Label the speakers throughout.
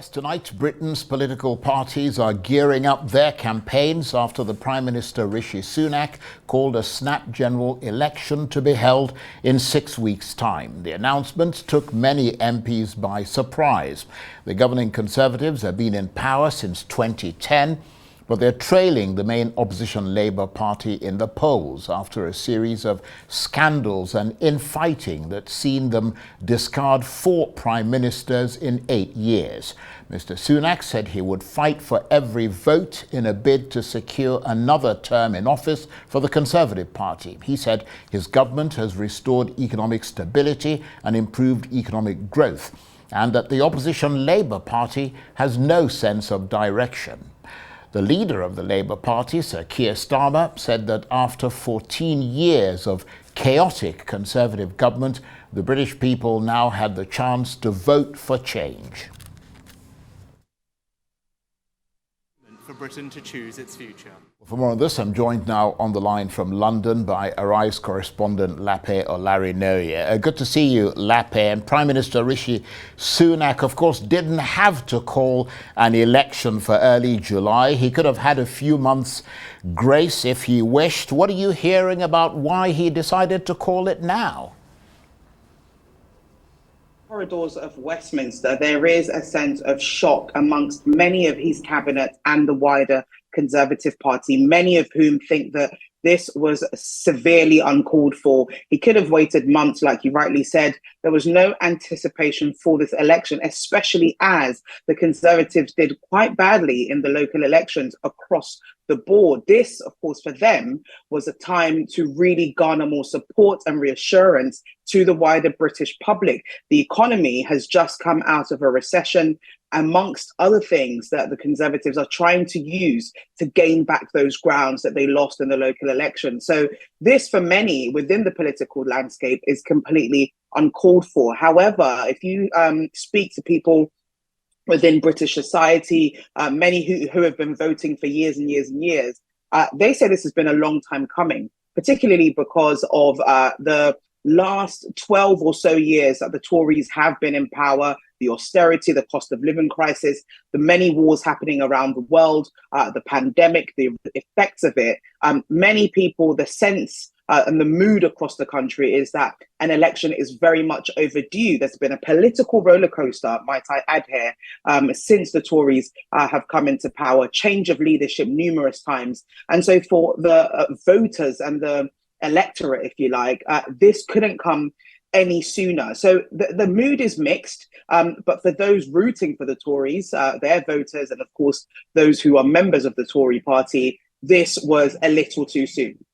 Speaker 1: US tonight, Britain's political parties are gearing up their campaigns after the Prime Minister Rishi Sunak called a snap general election to be held in 6 weeks' time. The announcement took many MPs by surprise. The governing Conservatives have been in power since 2010, but they're trailing the main opposition Labour Party in the polls after a series of scandals and infighting that's seen them discard 4 prime ministers in 8 years. Mr. Sunak said he would fight for every vote in a bid to secure another term in office for the Conservative Party. He said his government has restored economic stability and improved economic growth, and that the opposition Labour Party has no sense of direction. The leader of the Labour Party, Sir Keir Starmer, said that after 14 years of chaotic Conservative government, the British people now had the chance to vote for change.
Speaker 2: For Britain to choose its future.
Speaker 1: For more on this, I'm joined now on the line from London by Arise correspondent Lape Olarinoye. Good to see you, Lape. And Prime Minister Rishi Sunak, of course, didn't have to call an election for early July. He could have had a few months' grace if he wished. What are you hearing about why he decided to call it now?
Speaker 3: Corridors of Westminster, there is a sense of shock amongst many of his cabinet and the wider Conservative Party, many of whom think that this was severely uncalled for. He could have waited months, like you rightly said. There was no anticipation for this election, especially as the Conservatives did quite badly in the local elections across the board. This, of course, for them was a time to really garner more support and reassurance to the wider British public. The economy has just come out of a recession, amongst other things that the Conservatives are trying to use to gain back those grounds that they lost in the local election. So this, for many within the political landscape, is completely uncalled for. However, if you speak to people within British society, many who have been voting for years and years and years, they say this has been a long time coming, particularly because of the last 12 or so years that the Tories have been in power, the austerity, the cost of living crisis, the many wars happening around the world, the pandemic, the effects of it. Many people, the sense and the mood across the country is that an election is very much overdue. There's been a political roller coaster, might I add here, since the Tories have come into power, change of leadership numerous times. And so for the voters and the electorate, if you like, this couldn't come any sooner. So the mood is mixed, but for those rooting for the Tories, their voters, and of course those who are members of the Tory party, this was a little too soon.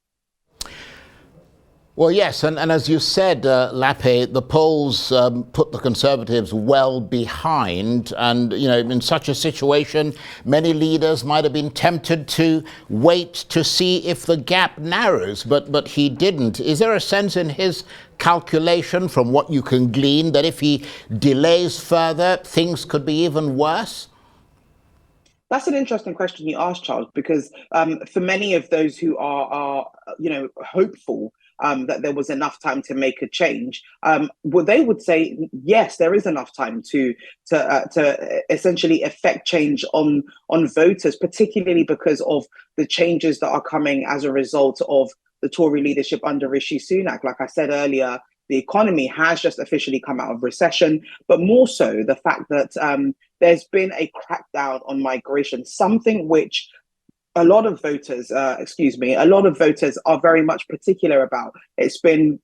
Speaker 1: Well, yes, and as you said, Lape, the polls put the Conservatives well behind, and in such a situation, many leaders might have been tempted to wait to see if the gap narrows, but he didn't. Is there a sense in his calculation, from what you can glean, that if he delays further, things could be even worse?
Speaker 3: That's an interesting question you asked, Charles, because for many of those who are hopeful that there was enough time to make a change, well, they would say, yes, there is enough time to essentially affect change on voters, particularly because of the changes that are coming as a result of the Tory leadership under Rishi Sunak. Like I said earlier, the economy has just officially come out of recession, but more so the fact that there's been a crackdown on migration, something which a lot of voters are very much particular about. It's been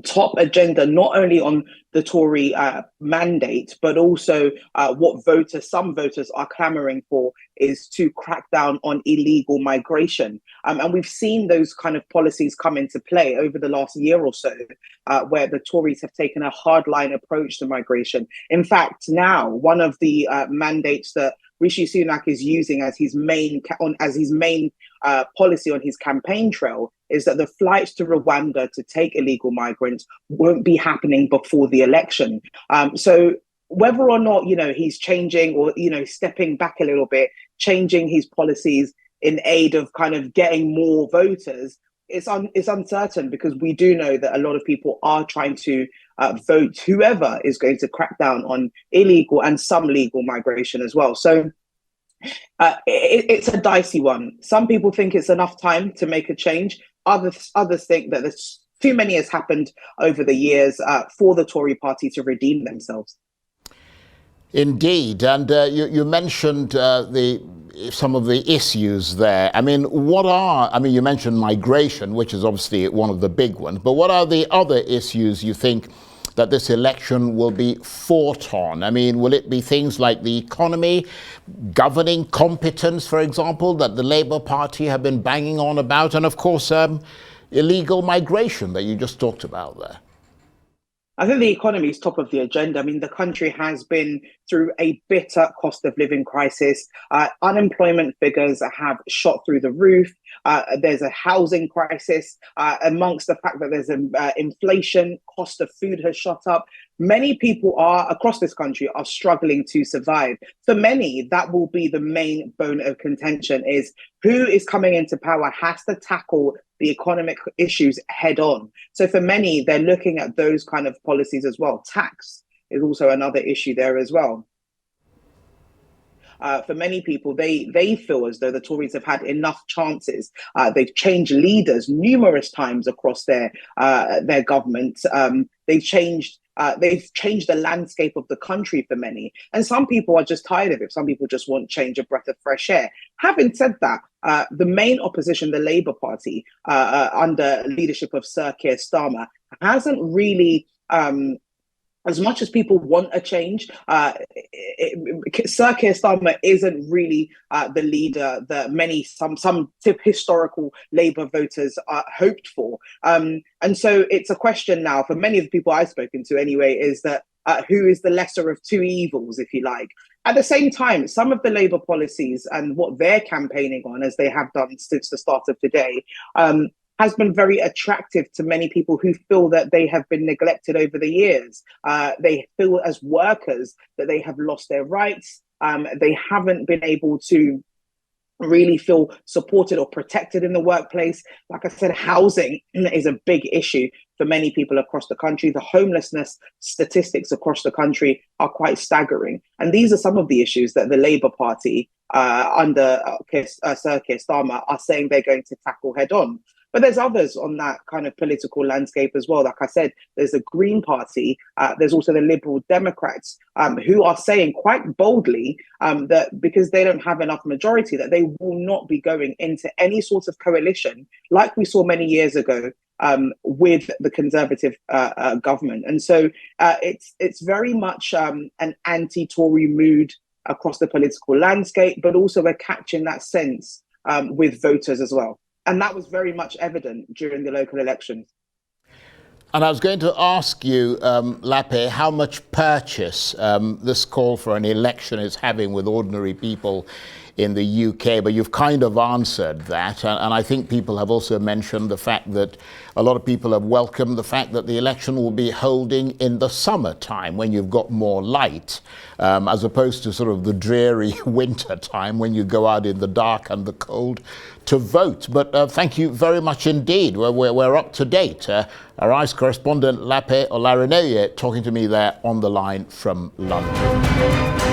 Speaker 3: top agenda, not only on the Tory mandate, but also what some voters are clamoring for is to crack down on illegal migration. And we've seen those kind of policies come into play over the last year or so, where the Tories have taken a hardline approach to migration. In fact, now one of the mandates that Rishi Sunak is using as his main policy on his campaign trail is that the flights to Rwanda to take illegal migrants won't be happening before the election. So whether or not, he's changing or, stepping back a little bit, changing his policies in aid of kind of getting more voters, it's uncertain, because we do know that a lot of people are trying to vote whoever is going to crack down on illegal and some legal migration as well. So it's a dicey one. Some people think it's enough time to make a change. Others think that there's too many has happened over the years for the Tory party to redeem themselves.
Speaker 1: Indeed, and you mentioned some of the issues there. I mean, you mentioned migration, which is obviously one of the big ones, but what are the other issues you think that this election will be fought on? I mean, will it be things like the economy, governing competence, for example, that the Labour Party have been banging on about, and of course, illegal migration that you just talked about there?
Speaker 3: I think the economy is top of the agenda. I mean, the country has been through a bitter cost of living crisis. Unemployment figures have shot through the roof. There's a housing crisis. Amongst the fact that there's inflation, cost of food has shot up. Many people across this country are struggling to survive. For many, that will be the main bone of contention, is who is coming into power has to tackle the economic issues head on. So for many, they're looking at those kind of policies as well. Tax is also another issue there as well. For many people, they feel as though the Tories have had enough chances. They've changed leaders numerous times across their government. They've changed the landscape of the country for many. And some people are just tired of it. Some people just want change, a breath of fresh air. Having said that, the main opposition, the Labour Party, under leadership of Sir Keir Starmer, hasn't really, as much as people want a change, Sir Keir Starmer isn't really the leader that some historical Labour voters hoped for. And so it's a question now for many of the people I've spoken to anyway, is that who is the lesser of two evils, if you like. At the same time, some of the Labour policies and what they're campaigning on, as they have done since the start of today, has been very attractive to many people who feel that they have been neglected over the years. They feel as workers that they have lost their rights. They haven't been able to really feel supported or protected in the workplace. Like I said, housing is a big issue for many people across the country. The homelessness statistics across the country are quite staggering. And these are some of the issues that the Labour Party under Sir Keir Starmer are saying they're going to tackle head on. But there's others on that kind of political landscape as well. Like I said, there's the Green Party. There's also the Liberal Democrats who are saying quite boldly that because they don't have enough majority, that they will not be going into any sort of coalition like we saw many years ago with the Conservative government. And so it's very much an anti-Tory mood across the political landscape, but also we're catching that sense with voters as well. And that was very much evident during the local elections.
Speaker 1: And I was going to ask you, Lape, how much purchase this call for an election is having with ordinary people in the UK, but you've kind of answered that. And I think people have also mentioned the fact that a lot of people have welcomed the fact that the election will be holding in the summertime when you've got more light, as opposed to sort of the dreary winter time when you go out in the dark and the cold to vote. But thank you very much indeed. We're up to date. Our ICE correspondent Lape Olarinoye talking to me there on the line from London.